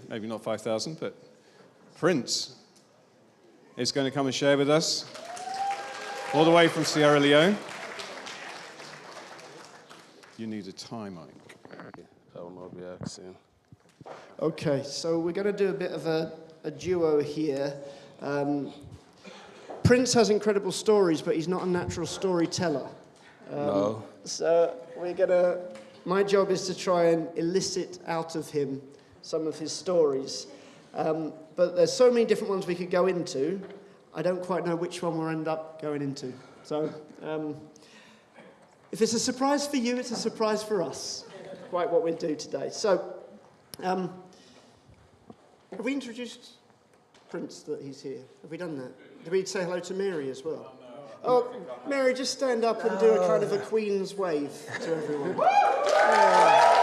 maybe not 5,000, but Prince is going to come and share with us, all the way from Sierra Leone. You need a tie mic. I will not be asking. Okay, so we're going to do a bit of a duo here. Prince has incredible stories, but he's not a natural storyteller. No. So my job is to try and elicit out of him some of his stories. But there's so many different ones we could go into, I don't quite know which one we'll end up going into. So if it's a surprise for you, it's a surprise for us, quite what we'll do today. So have we introduced Prince that he's here? Have we done that? Did we say hello to Mary as well? Oh, Mary, just stand up and do a kind of a Queen's wave to everyone. Yeah.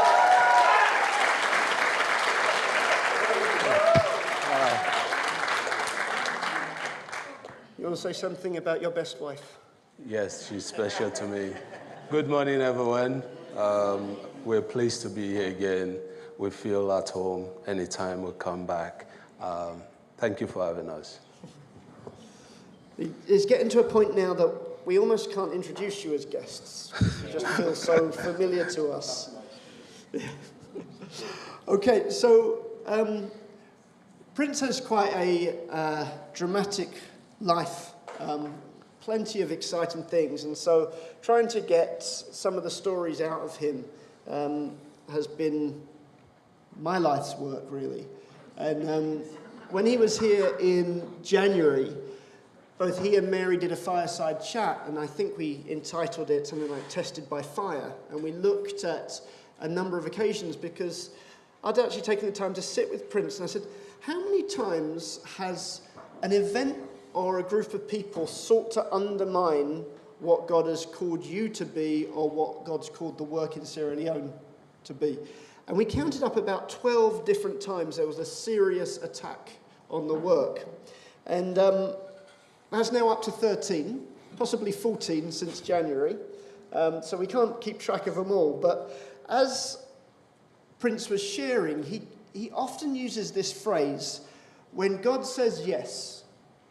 You want to say something about your best wife? Yes, she's special to me. Good morning, everyone. We're pleased to be here again. We feel at home anytime we come back. Thank you for having us. It's getting to a point now that we almost can't introduce you as guests. You just feel so familiar to us. Okay, so Prince has quite a dramatic life, plenty of exciting things, and so trying to get some of the stories out of him has been my life's work, really. And when he was here in January, both he and Mary did a fireside chat, and I think we entitled it something like Tested by Fire, and we looked at a number of occasions because I'd actually taken the time to sit with Prince, and I said, how many times has an event or a group of people sought to undermine what God has called you to be or what God's called the work in Sierra Leone to be? And we counted up about 12 different times there was a serious attack on the work. And that's now up to 13, possibly 14 since January. So we can't keep track of them all. But as Prince was sharing, he often uses this phrase, when God says yes,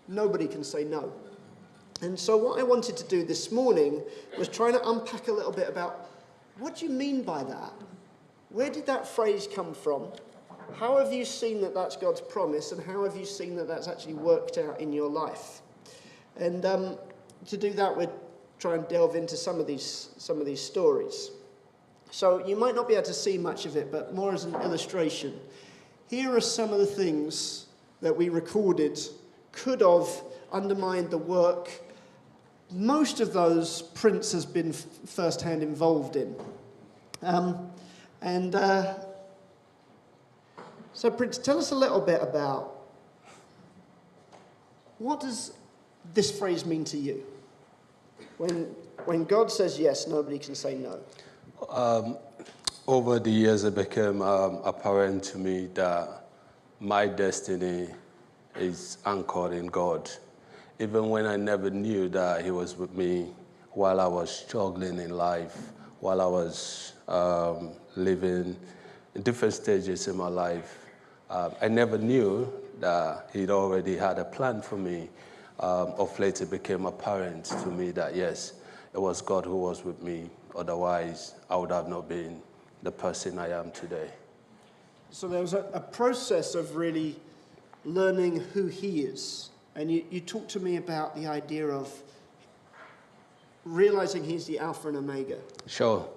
nobody can say no. And so what I wanted to do this morning was trying to unpack a little bit about, what do you mean by that? Where did that phrase come from? How have you seen that that's God's promise, and how have you seen that that's actually worked out in your life? And to do that, we'll try and delve into some of these stories. So you might not be able to see much of it, but more as an illustration. Here are some of the things that we recorded could have undermined the work. Most of those Prince has been first-hand involved in. So Prince, tell us a little bit about, what does this phrase mean to you? When God says yes, nobody can say no. Over the years, it became apparent to me that my destiny is anchored in God. Even when I never knew that He was with me while I was struggling in life, while I was living in different stages in my life, I never knew that He'd already had a plan for me. Of late, it became apparent to me that, yes, it was God who was with me. Otherwise, I would have not been the person I am today. So there was a process of really learning who He is. And you talked to me about the idea of realizing He's the Alpha and Omega. Sure.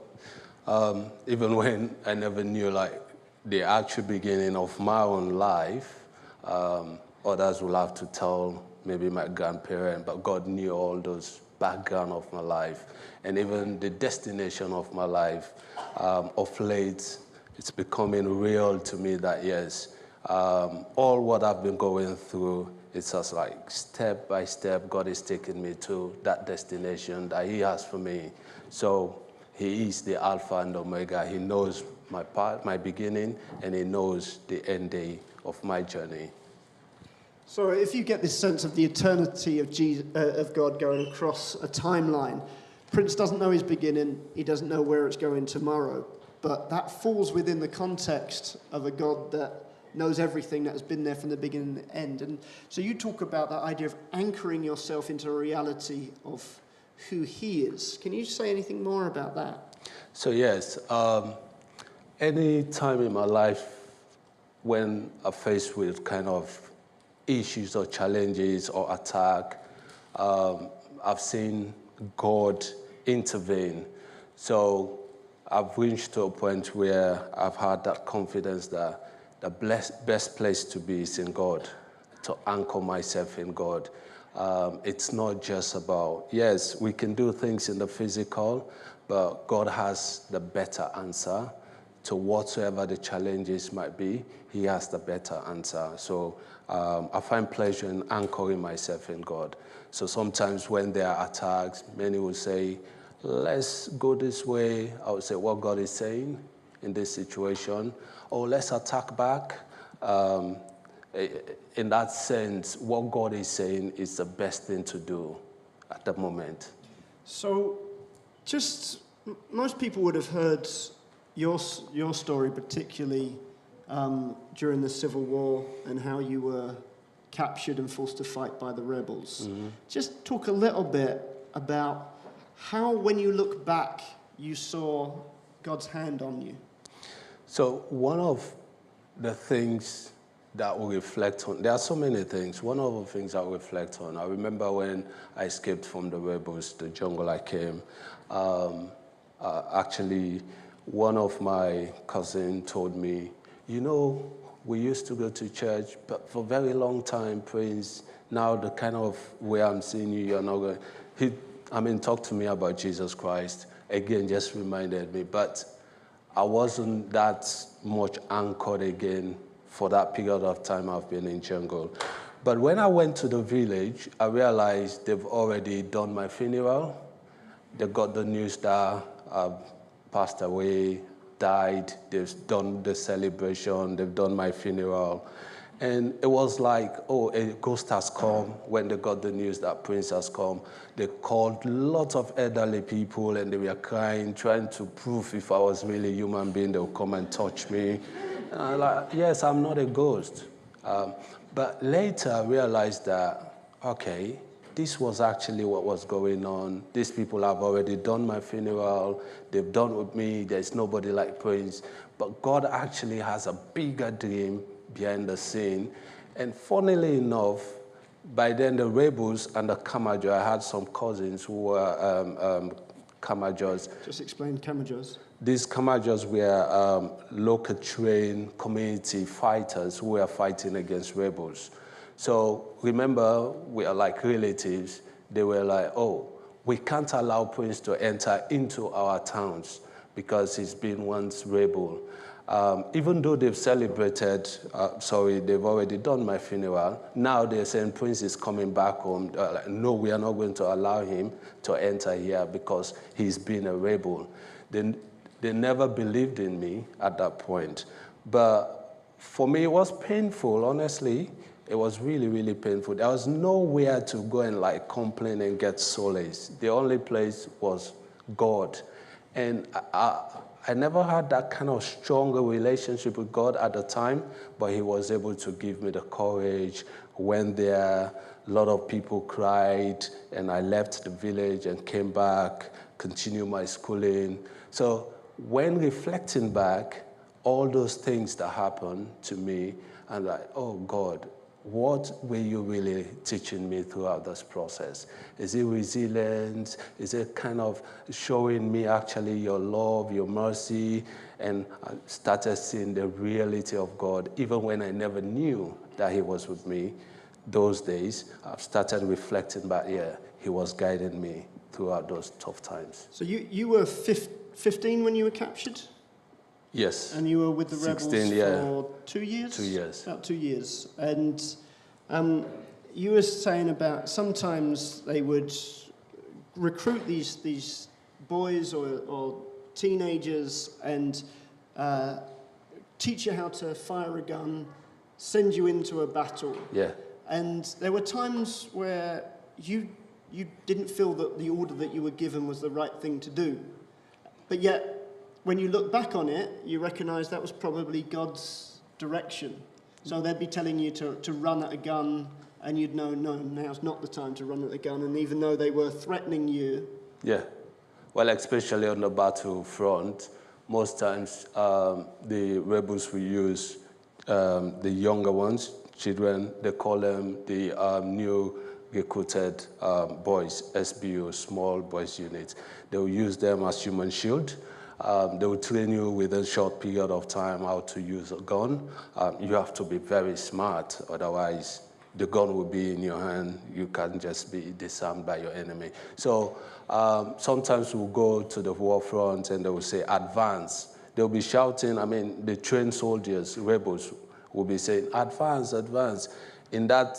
Even when I never knew, like, the actual beginning of my own life, others will have to tell maybe my grandparent, but God knew all those background of my life, and even the destination of my life. Of late, it's becoming real to me that, yes, all what I've been going through, it's just like step by step, God is taking me to that destination that He has for me. So He is the Alpha and Omega. He knows my part, my beginning, and He knows the end day of my journey. So if you get this sense of the eternity of God going across a timeline, Prince doesn't know his beginning, he doesn't know where it's going tomorrow, but that falls within the context of a God that knows everything, that has been there from the beginning and the end. And so you talk about that idea of anchoring yourself into a reality of who he is. Can you say anything more about that? So yes, any time in my life when I'm faced with kind of issues or challenges or attack, I've seen God intervene. So I've reached to a point where I've had that confidence that the best place to be is in God, to anchor myself in God. It's not just about, yes, we can do things in the physical, but God has the better answer to whatsoever the challenges might be. He has the better answer. So I find pleasure in anchoring myself in God. So sometimes when there are attacks, many will say, let's go this way. I would say what God is saying in this situation, or let's attack back. In that sense, what God is saying is the best thing to do at the moment. So most people would have heard your story, particularly during the Civil War and how you were captured and forced to fight by the rebels. Mm-hmm. Just talk a little bit about how, when you look back, you saw God's hand on you. So one of the things that we reflect on, there are so many things. One of the things I reflect on, I remember when I escaped from the rebels, the jungle I came, actually one of my cousins told me, you know, we used to go to church, but for a very long time, Prince, now the kind of way I'm seeing you, you're not going. Talk to me about Jesus Christ. Again, just reminded me, but I wasn't that much anchored again for that period of time I've been in jungle. But when I went to the village, I realized they've already done my funeral. They got the news that I've passed away, died. They've done the celebration. They've done my funeral. And it was like, oh, a ghost has come. When they got the news that Prince has come, they called lots of elderly people and they were crying, trying to prove if I was really a human being, they would come and touch me. And I'm like, yes, I'm not a ghost. But later I realized that, okay, this was actually what was going on. These people have already done my funeral. They've done with me. There's nobody like Prince. But God actually has a bigger dream behind the scene. And funnily enough, by then the rebels and the Kamajor, I had some cousins who were Kamajors. Just explain Kamajors. These Kamajors were local trained community fighters who were fighting against rebels. So remember, we are like relatives. They were like, oh, we can't allow Prince to enter into our towns because he's been once rebel. Even though they've celebrated, they've already done my funeral, now they're saying Prince is coming back home. No, we are not going to allow him to enter here because he's been a rebel. They never believed in me at that point. But for me, it was painful, honestly. It was really, really painful. There was nowhere to go and complain and get solace. The only place was God. And I never had that kind of stronger relationship with God at the time, but he was able to give me the courage. When there, a lot of people cried, and I left the village and came back, continued my schooling. So when reflecting back, all those things that happened to me, I'm like, oh God, what were you really teaching me throughout this process? Is it resilience? Is it kind of showing me actually your love, your mercy? And I started seeing the reality of God, even when I never knew that he was with me. Those days, I've started reflecting back, he was guiding me throughout those tough times. So you were 15 when you were captured? Yes. And you were with the rebels 16, for 2 years? 2 years. About 2 years. And you were saying about sometimes they would recruit these boys or teenagers and teach you how to fire a gun, send you into a battle. Yeah. And there were times where you didn't feel that the order that you were given was the right thing to do. But yet, when you look back on it, you recognize that was probably God's direction. So they'd be telling you to run at a gun, and you'd know, no, now's not the time to run at a gun. And even though they were threatening you... Yeah. Well, especially on the battlefront, most times the rebels will use the younger ones, children, they call them the new recruited boys, SBU, small boys units. They will use them as human shield. They will train you within a short period of time how to use a gun. You have to be very smart, otherwise the gun will be in your hand. You can't just be disarmed by your enemy. So sometimes we'll go to the war front and they will say, advance. They'll be shouting, the trained soldiers, rebels, will be saying, advance, advance. In that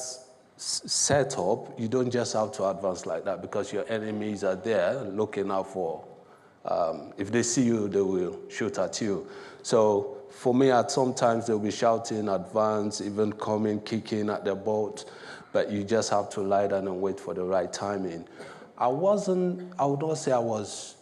setup, you don't just have to advance like that because your enemies are there looking out for. If they see you, they will shoot at you. So for me, at sometimes they'll be shouting, advance, even coming, kicking at the boat, but you just have to lie down and wait for the right timing. I would not say I was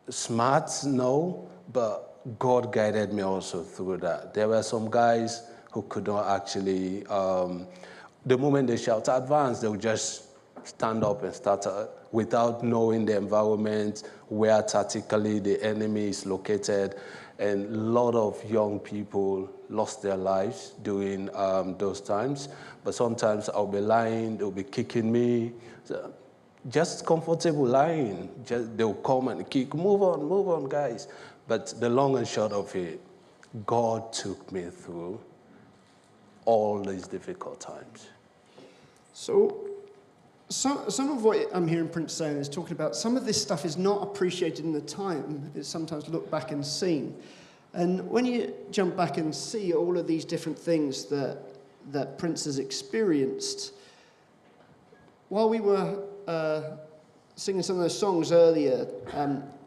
smart, no, but God guided me also through that. There were some guys who could not actually, the moment they shout advance, they would just stand up and start without knowing the environment, where tactically the enemy is located. And a lot of young people lost their lives during those times. But sometimes I'll be lying, they'll be kicking me. So just comfortable lying. They'll come and kick, move on, guys. But the long and short of it, God took me through all these difficult times. So some of what I'm hearing Prince saying is talking about some of this stuff is not appreciated in the time. It's sometimes looked back and seen. And when you jump back and see all of these different things that Prince has experienced, while we were singing some of those songs earlier,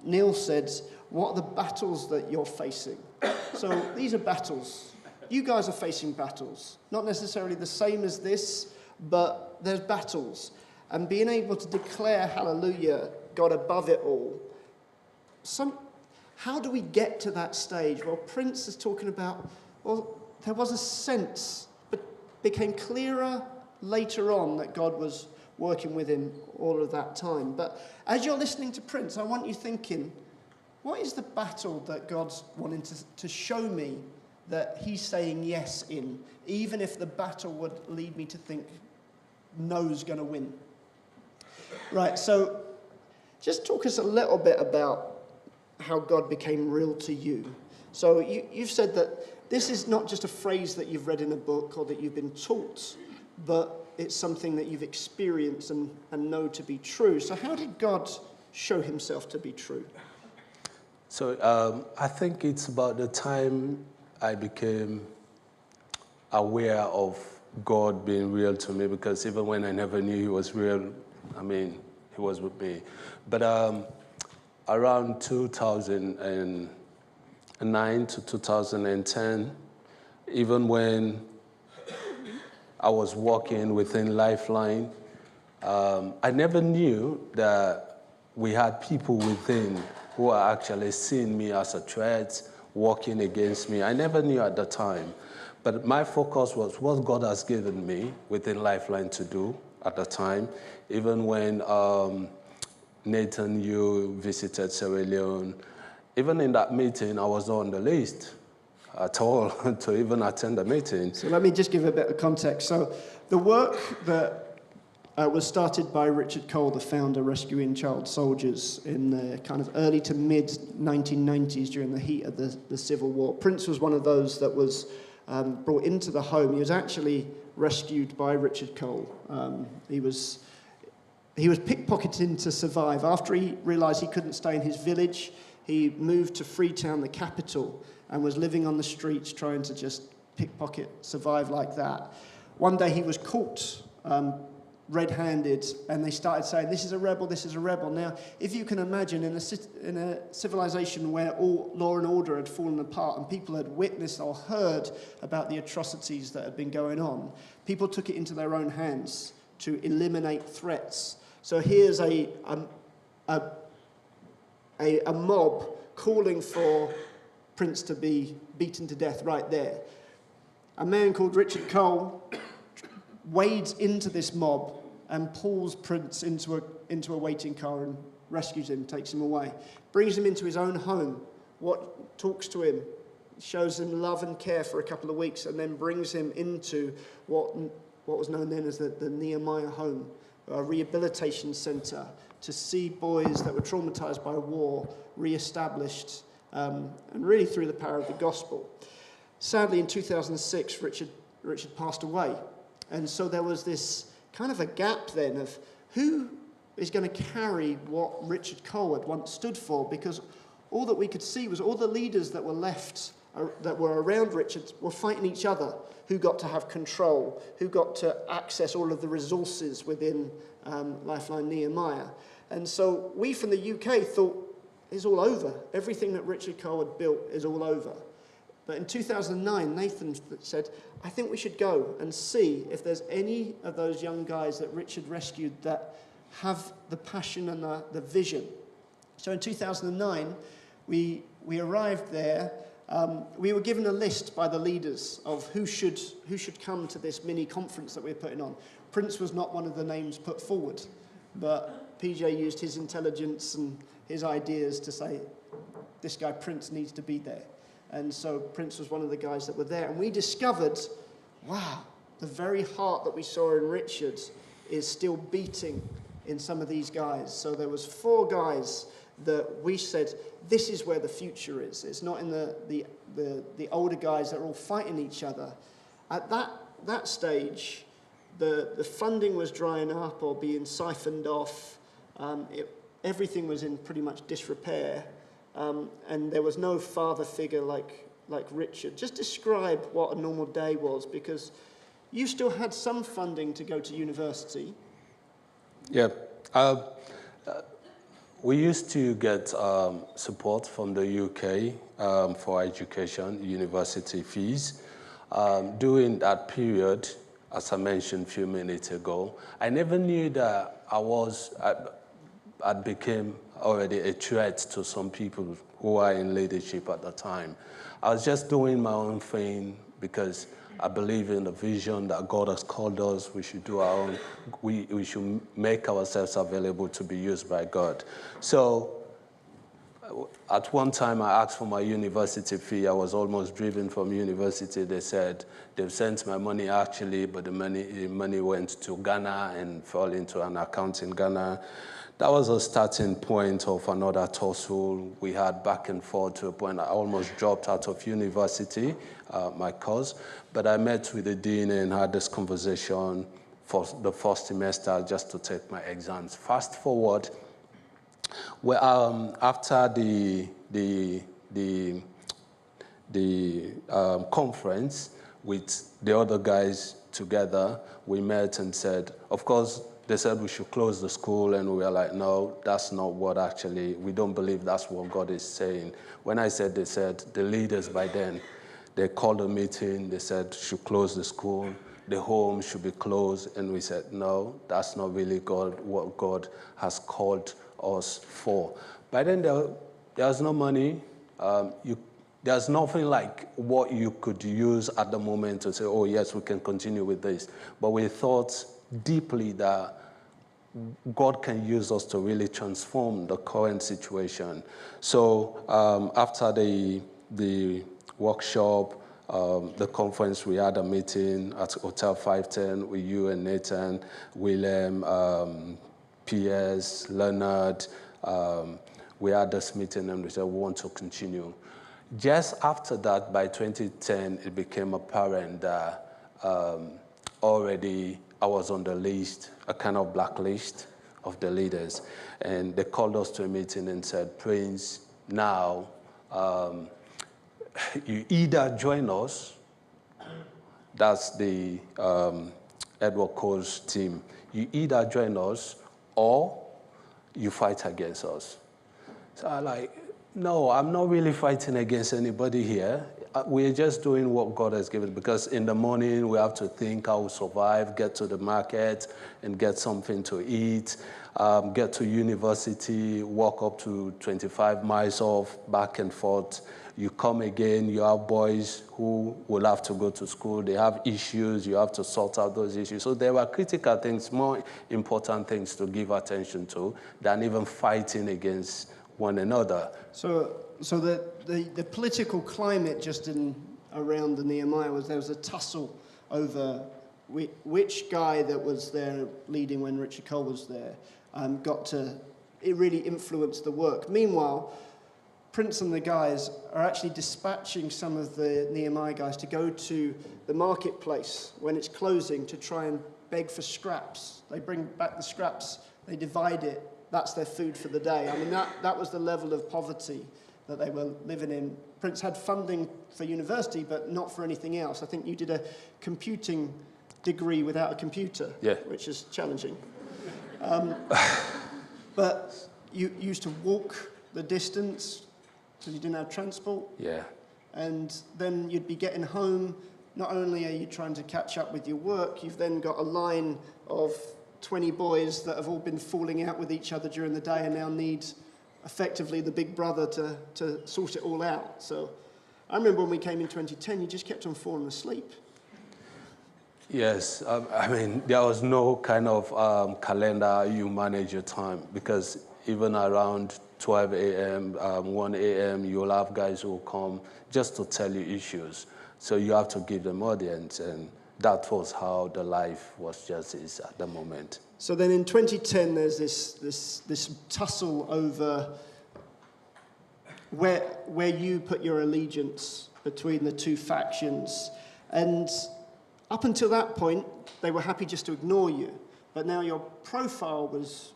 Neil said, what are the battles that you're facing? So these are battles. You guys are facing battles. Not necessarily the same as this, but there's battles. And being able to declare, hallelujah, God above it all. How do we get to that stage? Well, Prince is talking about, well, there was a sense, but became clearer later on that God was working with him all of that time. But as you're listening to Prince, I want you thinking, what is the battle that God's wanting to show me that he's saying yes in, even if the battle would lead me to think no's going to win? Right, so just talk us a little bit about how God became real to you. So you've said that this is not just a phrase that you've read in a book or that you've been taught, but it's something that you've experienced and know to be true. So how did God show himself to be true? So I think it's about the time I became aware of God being real to me, because even when I never knew he was real, he was with me. But around 2009 to 2010, even when I was working within LifeLine, I never knew that we had people within who are actually seeing me as a threat, working against me. I never knew at the time. But my focus was what God has given me within LifeLine to do at the time. Even when Nathan, you visited Sierra Leone, even in that meeting, I was not on the list at all to even attend the meeting. So let me just give a bit of context. So the work that was started by Richard Cole, the founder, rescuing child soldiers in the kind of early to mid-1990s during the heat of the Civil War. Prince was one of those that was brought into the home. He was actually rescued by Richard Cole. He was pickpocketing to survive. After he realised he couldn't stay in his village, he moved to Freetown, the capital, and was living on the streets trying to just pickpocket, survive like that. One day he was caught red-handed, and they started saying, this is a rebel, this is a rebel. Now, if you can imagine, in a civilization where all law and order had fallen apart and people had witnessed or heard about the atrocities that had been going on, people took it into their own hands to eliminate threats. So here's a mob calling for Prince to be beaten to death right there. a man called Richard Cole wades into this mob and pulls Prince into a waiting car and rescues him, takes him away, brings him into his own home, talks to him, shows him love and care for a couple of weeks, and then brings him into what was known then as the Nehemiah home, a rehabilitation centre, to see boys that were traumatised by war re-established, and really through the power of the gospel. Sadly, in 2006, Richard passed away, and so there was this kind of a gap then of who is going to carry what Richard Cole had once stood for, because all that we could see was all the leaders that were left, that were around Richard, were fighting each other, who got to have control, who got to access all of the resources within LifeLine Nehemiah. And so we from the UK thought, it's all over. Everything that Richard Cole had built is all over. But in 2009, Nathan said, I think we should go and see if there's any of those young guys that Richard rescued that have the passion and the vision. So in 2009, we arrived there. We were given a list by the leaders of who should come to this mini conference that we're putting on. Prince was not one of the names put forward, but PJ used his intelligence and his ideas to say, this guy Prince needs to be there. And so Prince was one of the guys that were there. And we discovered, wow, the very heart that we saw in Richard is still beating in some of these guys. So there was 4 guys that we said, this is where the future is. It's not in the older guys that are all fighting each other. At that stage, the funding was drying up or being siphoned off. Everything was in pretty much disrepair. And there was no father figure like Richard. Just describe what a normal day was, because you still had some funding to go to university. Yeah. We used to get support from the UK for education, university fees. During that period, as I mentioned a few minutes ago, I never knew that I became already a threat to some people who are in leadership at the time. I was just doing my own thing because I believe in the vision that God has called us. We should do our own. We should make ourselves available to be used by God. So at one time, I asked for my university fee. I was almost driven from university. They said they've sent my money actually, but the money went to Ghana and fell into an account in Ghana. That was a starting point of another tussle we had back and forth to a point I almost dropped out of university, my course. But I met with the dean and had this conversation for the first semester just to take my exams. Fast forward, after the conference with the other guys together, we met and said, of course, they said we should close the school, and we were like, no, that's not what actually, we don't believe that's what God is saying. When I said, they said, the leaders by then, they called a meeting, they said, should close the school, the home should be closed, and we said, no, that's not really God, what God has called us for. By then, there was no money. There's nothing like what you could use at the moment to say, oh, yes, we can continue with this. But we thought deeply that God can use us to really transform the current situation. So after the workshop, the conference, we had a meeting at Hotel 510 with you and Nathan, William, P.S., Leonard. We had this meeting and we said, we want to continue. Just after that, by 2010, it became apparent that already I was on the list, a kind of blacklist of the leaders. And they called us to a meeting and said, Prince, now you either join us, that's the Edward Cole's team, you either join us or you fight against us. So I'm like, no, I'm not really fighting against anybody here. We're just doing what God has given, because in the morning we have to think how to survive, get to the market and get something to eat. get to university, walk up to 25 miles off, back and forth. You come again, you have boys who will have to go to school. They have issues, you have to sort out those issues. So there were critical things, more important things to give attention to than even fighting against one another. So the political climate just around the Nehemiah there was a tussle over which guy that was there leading when Richard Cole was there it really influenced the work. Meanwhile, Prince and the guys are actually dispatching some of the Nehemiah guys to go to the marketplace when it's closing to try and beg for scraps. They bring back the scraps, they divide it, that's their food for the day. I mean, that was the level of poverty that they were living in. Prince had funding for university, but not for anything else. I think you did a computing degree without a computer, which is challenging. But you used to walk the distance because you didn't have transport. Yeah. And then you'd be getting home. Not only are you trying to catch up with your work, you've then got a line of 20 boys that have all been falling out with each other during the day and now need effectively the big brother to sort it all out. So I remember when we came in 2010, you just kept on falling asleep. Yes, I mean, there was no kind of calendar you manage your time, because even around 12 a.m., 1 a.m., you'll have guys who will come just to tell you issues. So you have to give them audience, and that was how the life was just is at the moment. So then in 2010, there's this tussle over where you put your allegiance between the two factions. And up until that point, they were happy just to ignore you. But now your profile was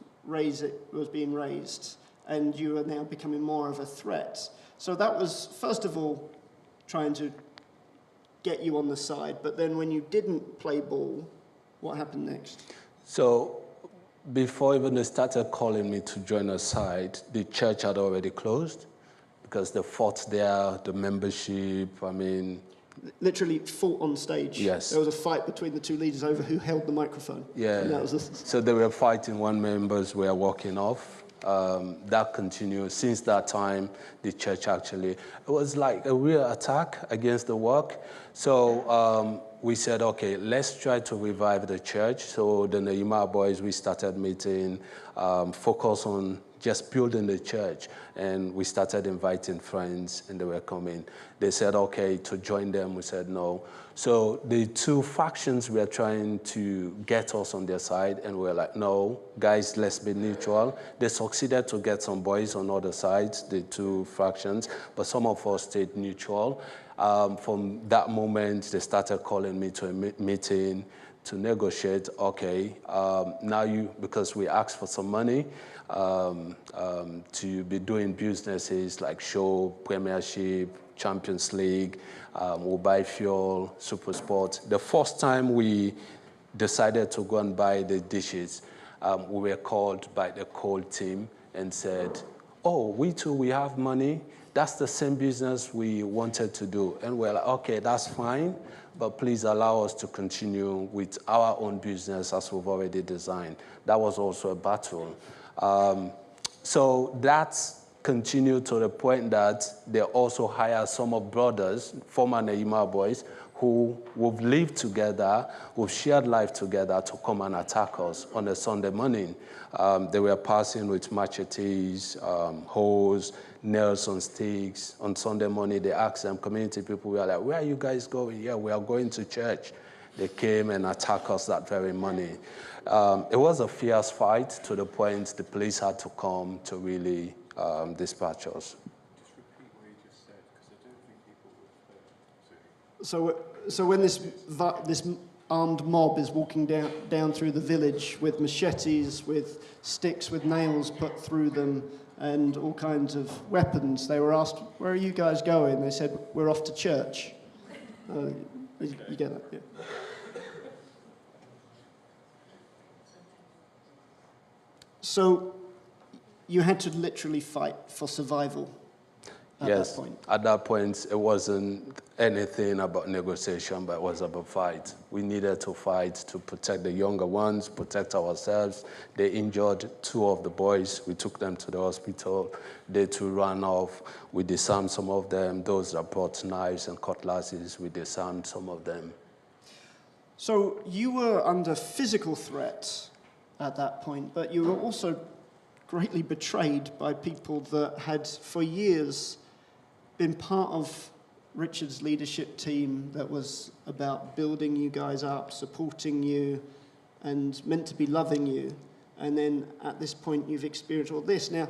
being raised, and you are now becoming more of a threat. So that was, first of all, trying to get you on the side. But then when you didn't play ball, what happened next? So before even they started calling me to join a side, the church had already closed because they fought there, the membership, I mean... Literally fought on stage. Yes. There was a fight between the two leaders over who held the microphone. Yeah. And that was So they were fighting, one members were walking off. That continued. Since that time, the church actually, it was like a real attack against the work. So we said, okay, let's try to revive the church. So the Nehemiah boys, we started meeting, focus on just building the church. And we started inviting friends, and they were coming. They said, okay, to join them. We said no. So the two factions were trying to get us on their side, and we were like, no, guys, let's be neutral. They succeeded to get some boys on other sides, the two factions, but some of us stayed neutral. From that moment, they started calling me to a meeting to negotiate. Okay, now because we asked for some money, to be doing businesses like show, Premiership, Champions League, we'll buy fuel, Super Sport. The first time we decided to go and buy the dishes, we were called by the coal team and said, oh, we have money. That's the same business we wanted to do. And we're like, okay, that's fine, but please allow us to continue with our own business as we've already designed. That was also a battle. So that's continued to the point that they also hire some of brothers, former Nehemiah boys, who we've lived together, we've shared life together, to come and attack us on a Sunday morning. They were passing with machetes, hoes, nails on sticks. On Sunday morning, they asked them, community people, we were like, where are you guys going? Yeah, we are going to church. They came and attacked us that very morning. It was a fierce fight to the point the police had to come to really dispatch us. Just repeat what you just said, because I don't think people were. So when this armed mob is walking down through the village with machetes, with sticks, with nails put through them, and all kinds of weapons, they were asked, where are you guys going? They said, we're off to church. You get that? Yeah. So you had to literally fight for survival. at Yes, that point? at that point, it wasn't anything about negotiation, but it was about fight. We needed to fight to protect the younger ones, protect ourselves. They injured 2 of the boys. We took them to the hospital. They too ran off. We disarmed some of them. Those that brought knives and cutlasses, we disarmed some of them. So you were under physical threat at that point, but you were also greatly betrayed by people that had for years been part of Richard's leadership team that was about building you guys up, supporting you, and meant to be loving you. And then at this point, you've experienced all this. Now,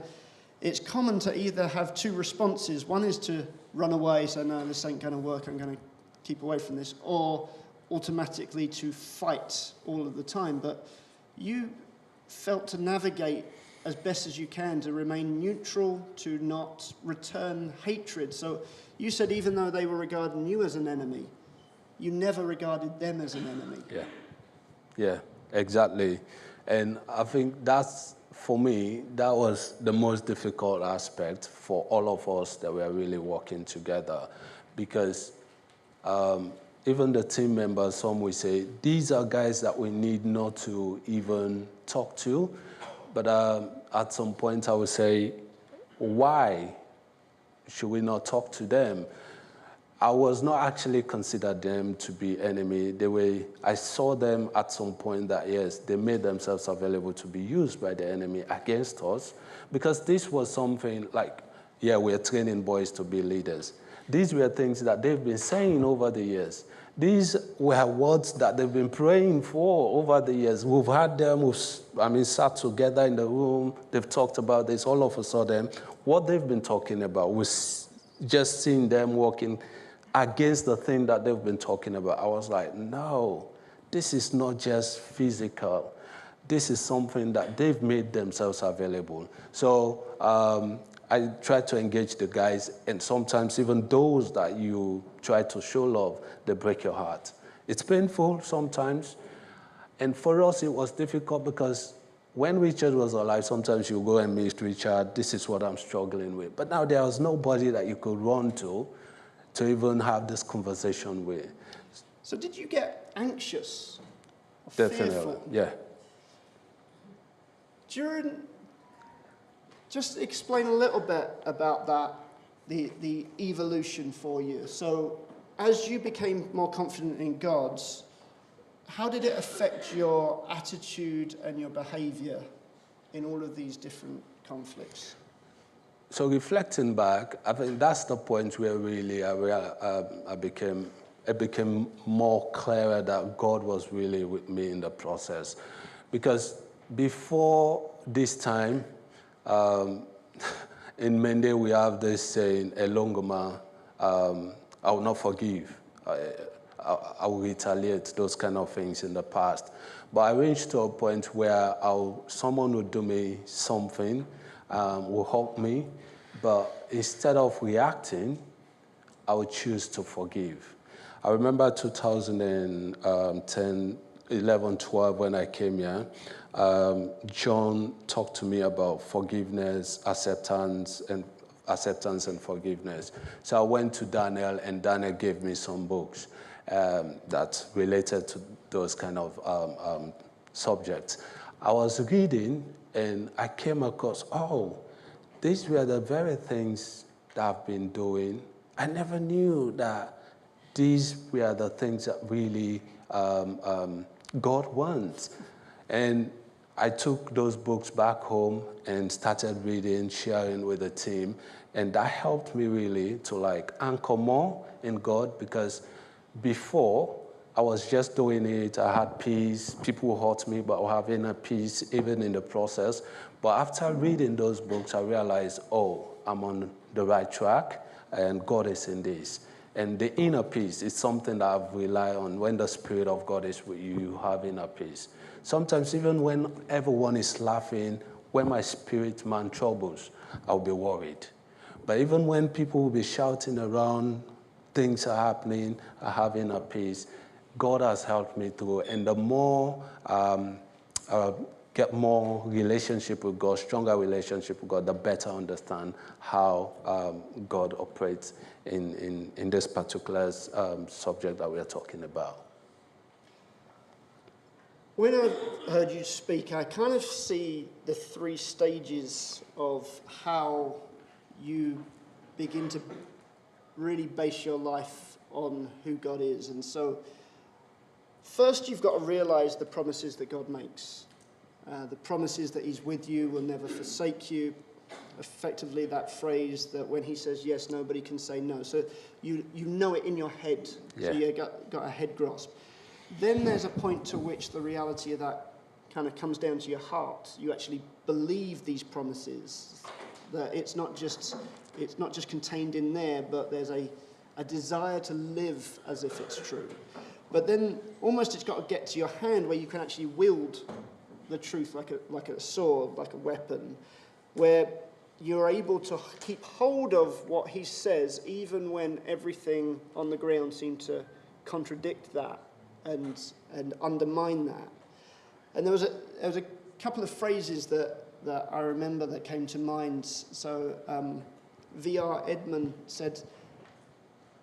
it's common to either have 2 responses. One is to run away, say, no, this ain't going to work, I'm going to keep away from this, or automatically to fight all of the time. But you felt to navigate as best as you can, to remain neutral, to not return hatred. So you said even though they were regarding you as an enemy, you never regarded them as an enemy. Yeah, exactly. And I think that's, for me, that was the most difficult aspect for all of us that were really working together. Because even the team members, some will say, these are guys that we need not to even talk to. But at some point I would say, why should we not talk to them? I was not actually considered them to be enemy. I saw them at some point that, yes, they made themselves available to be used by the enemy against us. Because this was something like, yeah, we're training boys to be leaders. These were things that they've been saying over the years. These were words that they've been praying for over the years. We've had them, sat together in the room, they've talked about this. All of a sudden, what they've been talking about was just seeing them walking against the thing that they've been talking about. I was like, no, this is not just physical. This is something that they've made themselves available. So I try to engage the guys, and sometimes even those that you try to show love, they break your heart. It's painful sometimes, and for us it was difficult because when Richard was alive, sometimes you go and meet Richard, this is what I'm struggling with. But now there was nobody that you could run to even have this conversation with. So did you get anxious or Definitely, fearful? yeah. Just explain a little bit about that, the evolution for you. So as you became more confident in God, how did it affect your attitude and your behavior in all of these different conflicts? So reflecting back, I think that's the point where really it became more clearer that God was really with me in the process. Because before this time, in Mende we have this saying, Elongoma, I will not forgive. I will retaliate, those kind of things in the past. But I reached to a point where someone would do me something, will help me, but instead of reacting, I would choose to forgive. I remember 2010, 11, 12, when I came here, John talked to me about forgiveness, acceptance and forgiveness. So I went to Daniel, and Daniel gave me some books that related to those kind of subjects. I was reading, and I came across, these were the very things that I've been doing. I never knew that these were the things that really God wants. And I took those books back home and started reading, sharing with the team. And that helped me really to anchor more in God, because before I was just doing it, I had peace, people hurt me, but I was having a peace even in the process. But after reading those books, I realized, I'm on the right track and God is in this. And the inner peace is something that I've relied on. When the Spirit of God is with you, you have inner peace. Sometimes even when everyone is laughing, when my spirit man troubles, I'll be worried. But even when people will be shouting around, things are happening, I have inner peace. God has helped me through. And the more get more relationship with God, stronger relationship with God, the better understand how God operates in this particular subject that we are talking about. When I heard you speak, I kind of see the 3 stages of how you begin to really base your life on who God is. And so, first you've got to realize the promises that God makes. The promises that he's with you, will never forsake you. Effectively that phrase that when he says yes, nobody can say no. So you know it in your head. Yeah. So you got a head grasp. Then there's a point to which the reality of that kind of comes down to your heart. You actually believe these promises. That it's not just contained in there, but there's a desire to live as if it's true. But then almost it's got to get to your hand where you can actually wield the truth like a sword, like a weapon, where you're able to keep hold of what he says even when everything on the ground seems to contradict that and undermine that. And there was a couple of phrases that I remember that came to mind. So V.R. Edman said,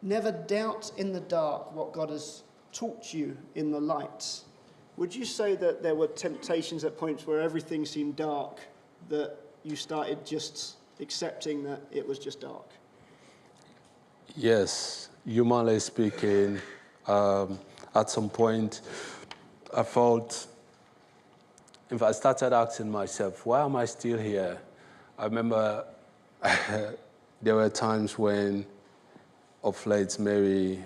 "Never doubt in the dark what God has taught you in the light." Would you say that there were temptations at points where everything seemed dark, that you started just accepting that it was just dark? Yes, humanly speaking, at some point I felt, if I started asking myself, why am I still here? I remember there were times when, of late, maybe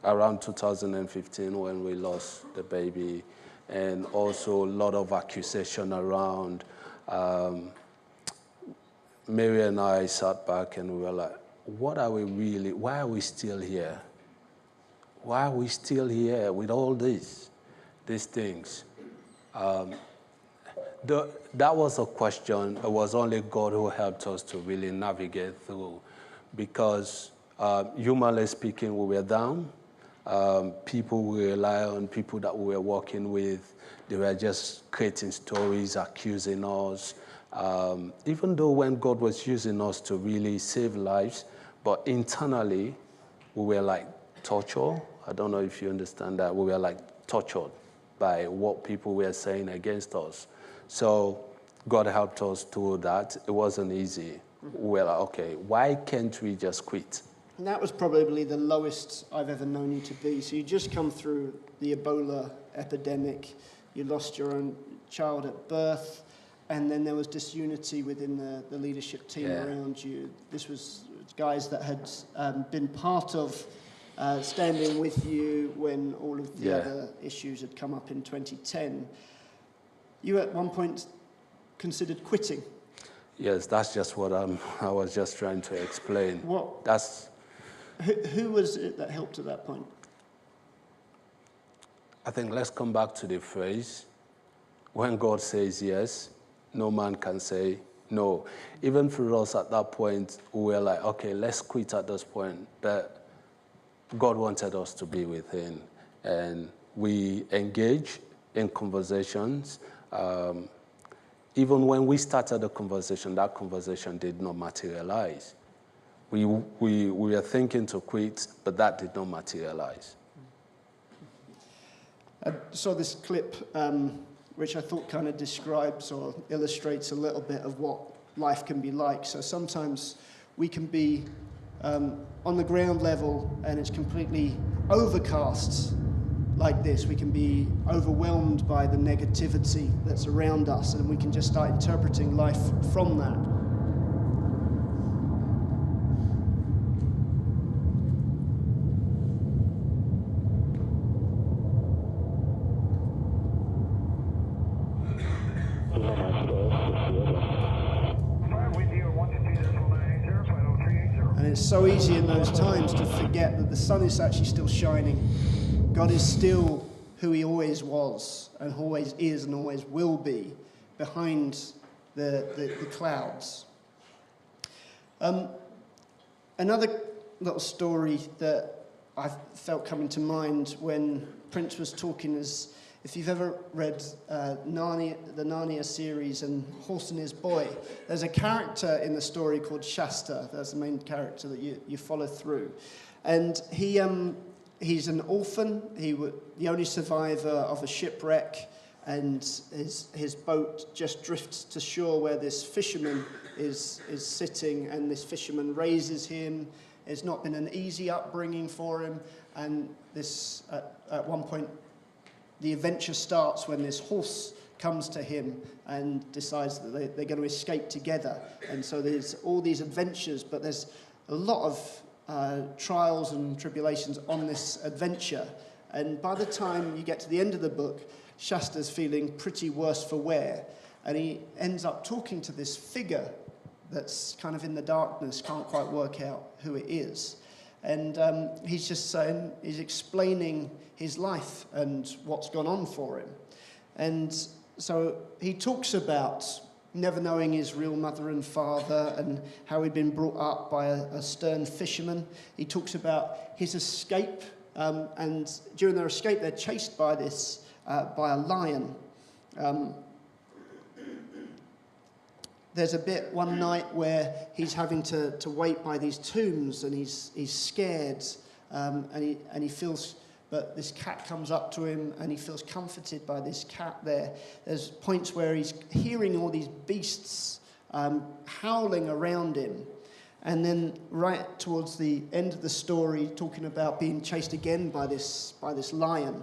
around 2015 when we lost the baby, and also a lot of accusation around. Mary and I sat back and we were like, what are we really, why are we still here? Why are we still here with all these things? That was a question. It was only God who helped us to really navigate through, because humanly speaking, we were down. People we rely on, people that we were working with, they were just creating stories, accusing us. Even though when God was using us to really save lives, but internally, we were like tortured. I don't know if you understand that. We were like tortured by what people were saying against us. So God helped us through that. It wasn't easy. We were like, okay, why can't we just quit? And that was probably the lowest I've ever known you to be. So you just come through the Ebola epidemic. You lost your own child at birth. And then there was disunity within the leadership team around you. This was guys that had been part of standing with you when all of the other issues had come up in 2010. You at one point considered quitting. Yes, that's just what I was just trying to explain. Who was it that helped at that point? I think let's come back to the phrase, when God says yes, no man can say no. Even for us at that point, we were like, okay, let's quit at this point. But God wanted us to be with him. And we engaged in conversations. Even when we started the conversation, that conversation did not materialize. We were thinking to quit, but that did not materialize. I saw this clip, which I thought kind of describes or illustrates a little bit of what life can be like. So sometimes we can be on the ground level and it's completely overcast like this. We can be overwhelmed by the negativity that's around us, and we can just start interpreting life from that. And it's so easy in those times to forget that the sun is actually still shining. God is still who he always was and always is and always will be behind the clouds. Another little story that I felt coming to mind when Prince was talking is if you've ever read Narnia, the Narnia series and Horse and His Boy, there's a character in the story called Shasta. That's the main character that you follow through. And he's an orphan, the only survivor of a shipwreck, and his boat just drifts to shore where this fisherman is sitting, and this fisherman raises him. It's not been an easy upbringing for him, and this at one point the adventure starts when this horse comes to him and decides that they're going to escape together. And so there's all these adventures, but there's a lot of trials and tribulations on this adventure. And by the time you get to the end of the book, Shasta's feeling pretty worse for wear, and he ends up talking to this figure that's kind of in the darkness, can't quite work out who it is. And he's just saying, he's explaining his life and what's gone on for him. And so he talks about never knowing his real mother and father and how he'd been brought up by a stern fisherman. He talks about his escape, and during their escape, they're chased by a lion. There's a bit one night where he's having to wait by these tombs, and he's scared, and he feels. But this cat comes up to him, and he feels comforted by this cat there. There's points where he's hearing all these beasts howling around him. And then right towards the end of the story, talking about being chased again by this lion.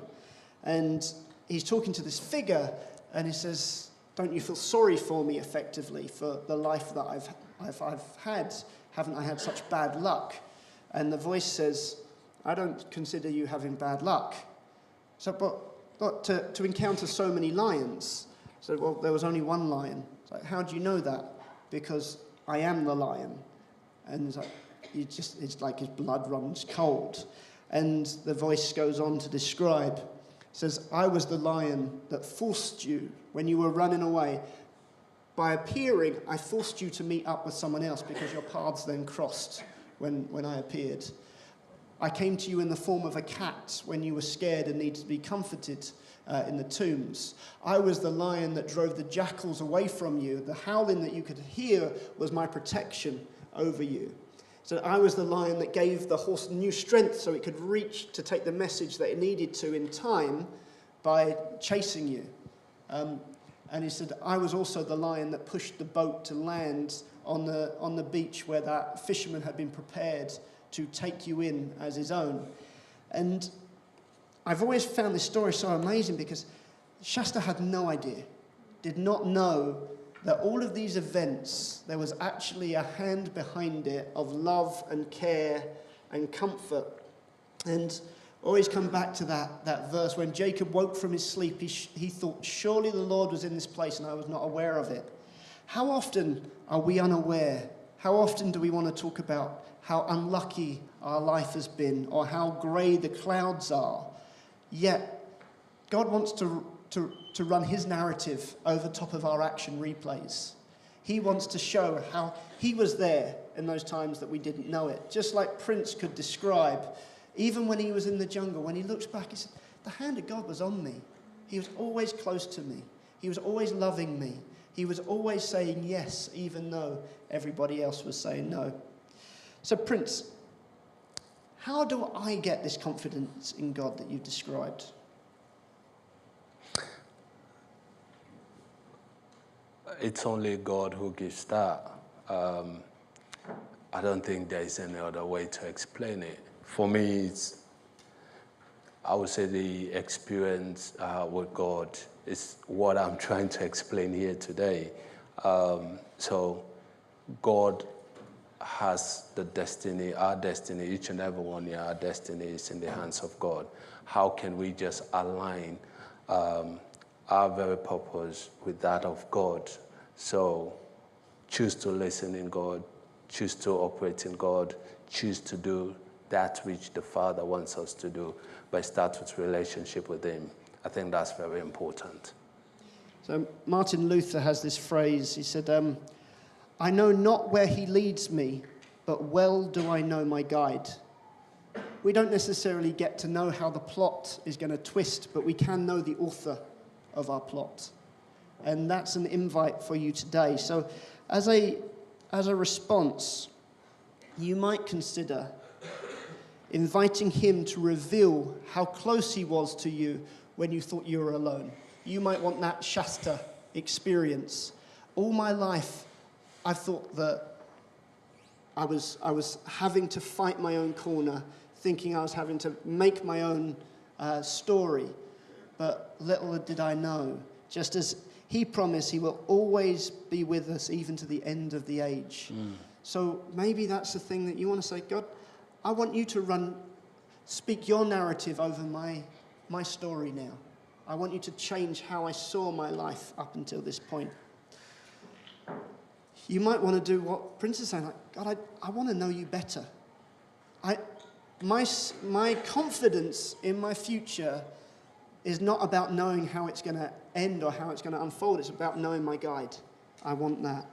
And he's talking to this figure, and he says, "Don't you feel sorry for me, effectively, for the life that I've had? Haven't I had such bad luck?" And the voice says, "I don't consider you having bad luck. So, but to encounter so many lions." So, well, there was only one lion. It's like, "How do you know that?" "Because I am the lion." And it's like, it's like his blood runs cold. And the voice goes on to describe, says, "I was the lion that forced you when you were running away. By appearing, I forced you to meet up with someone else because your paths then crossed when I appeared. I came to you in the form of a cat when you were scared and needed to be comforted in the tombs. I was the lion that drove the jackals away from you. The howling that you could hear was my protection over you. So I was the lion that gave the horse new strength so it could reach to take the message that it needed to in time by chasing you." And he said, "I was also the lion that pushed the boat to land on the beach where that fisherman had been prepared to take you in as his own." And I've always found this story so amazing because Shasta had no idea, did not know that all of these events, there was actually a hand behind it of love and care and comfort. And always come back to that verse when Jacob woke from his sleep, he thought, "Surely the Lord was in this place and I was not aware of it." How often are we unaware? How often do we want to talk about how unlucky our life has been or how grey the clouds are? Yet God wants to run his narrative over top of our action replays. He wants to show how he was there in those times that we didn't know it. Just like Prince could describe, even when he was in the jungle, when he looks back, he said, "The hand of God was on me. He was always close to me. He was always loving me. He was always saying yes, even though everybody else was saying no." So Prince, how do I get this confidence in God that you've described? It's only God who gives that. I don't think there is any other way to explain it. For me, I would say the experience with God is what I'm trying to explain here today. So God has the destiny, our destiny, each and every one here, our destiny is in the hands of God. How can we just align our very purpose with that of God? So choose to listen in God, choose to operate in God, choose to do that which the Father wants us to do, but start with relationship with him. I think that's very important. So Martin Luther has this phrase. He said, "I know not where he leads me, but well do I know my guide." we don't necessarily get to know how the plot is going to twist, but we can know the author of our plot. And that's an invite for you today. So as a response, you might consider inviting him to reveal how close he was to you when you thought you were alone. You might want that Shasta experience. All my life, I thought that I was having to fight my own corner, thinking I was having to make my own story. But little did I know, just as he promised, he will always be with us even to the end of the age. So maybe that's the thing that you want to say, God, I want you to speak your narrative over my story now. I want you to change how I saw my life up until this point. You might want to do what Prince is saying, like, God, I want to know you better. My confidence in my future is not about knowing how it's going to end or how it's going to unfold. It's about knowing my guide. I want that.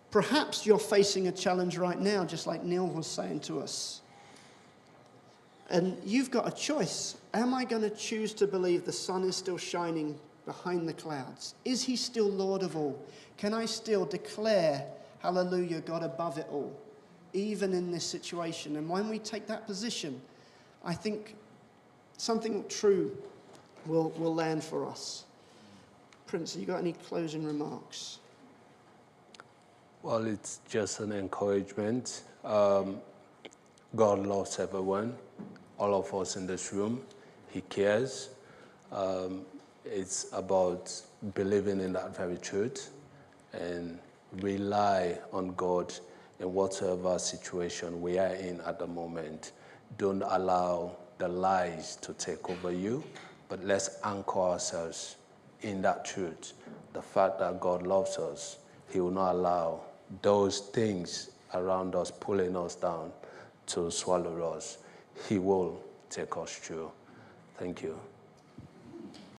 Perhaps you're facing a challenge right now, just like Neil was saying to us. And you've got a choice. Am I going to choose to believe the sun is still shining behind the clouds? Is he still Lord of all? Can I still declare, hallelujah, God above it all, even in this situation? And when we take that position, I think something true will land for us. Prince, have you got any closing remarks? Well, it's just an encouragement. God loves everyone, all of us in this room. He cares. It's about believing in that very truth and rely on God in whatever situation we are in at the moment. Don't allow the lies to take over you, but let's anchor ourselves in that truth. The fact that God loves us, he will not allow those things around us pulling us down to swallow us. He will take us through. Thank you.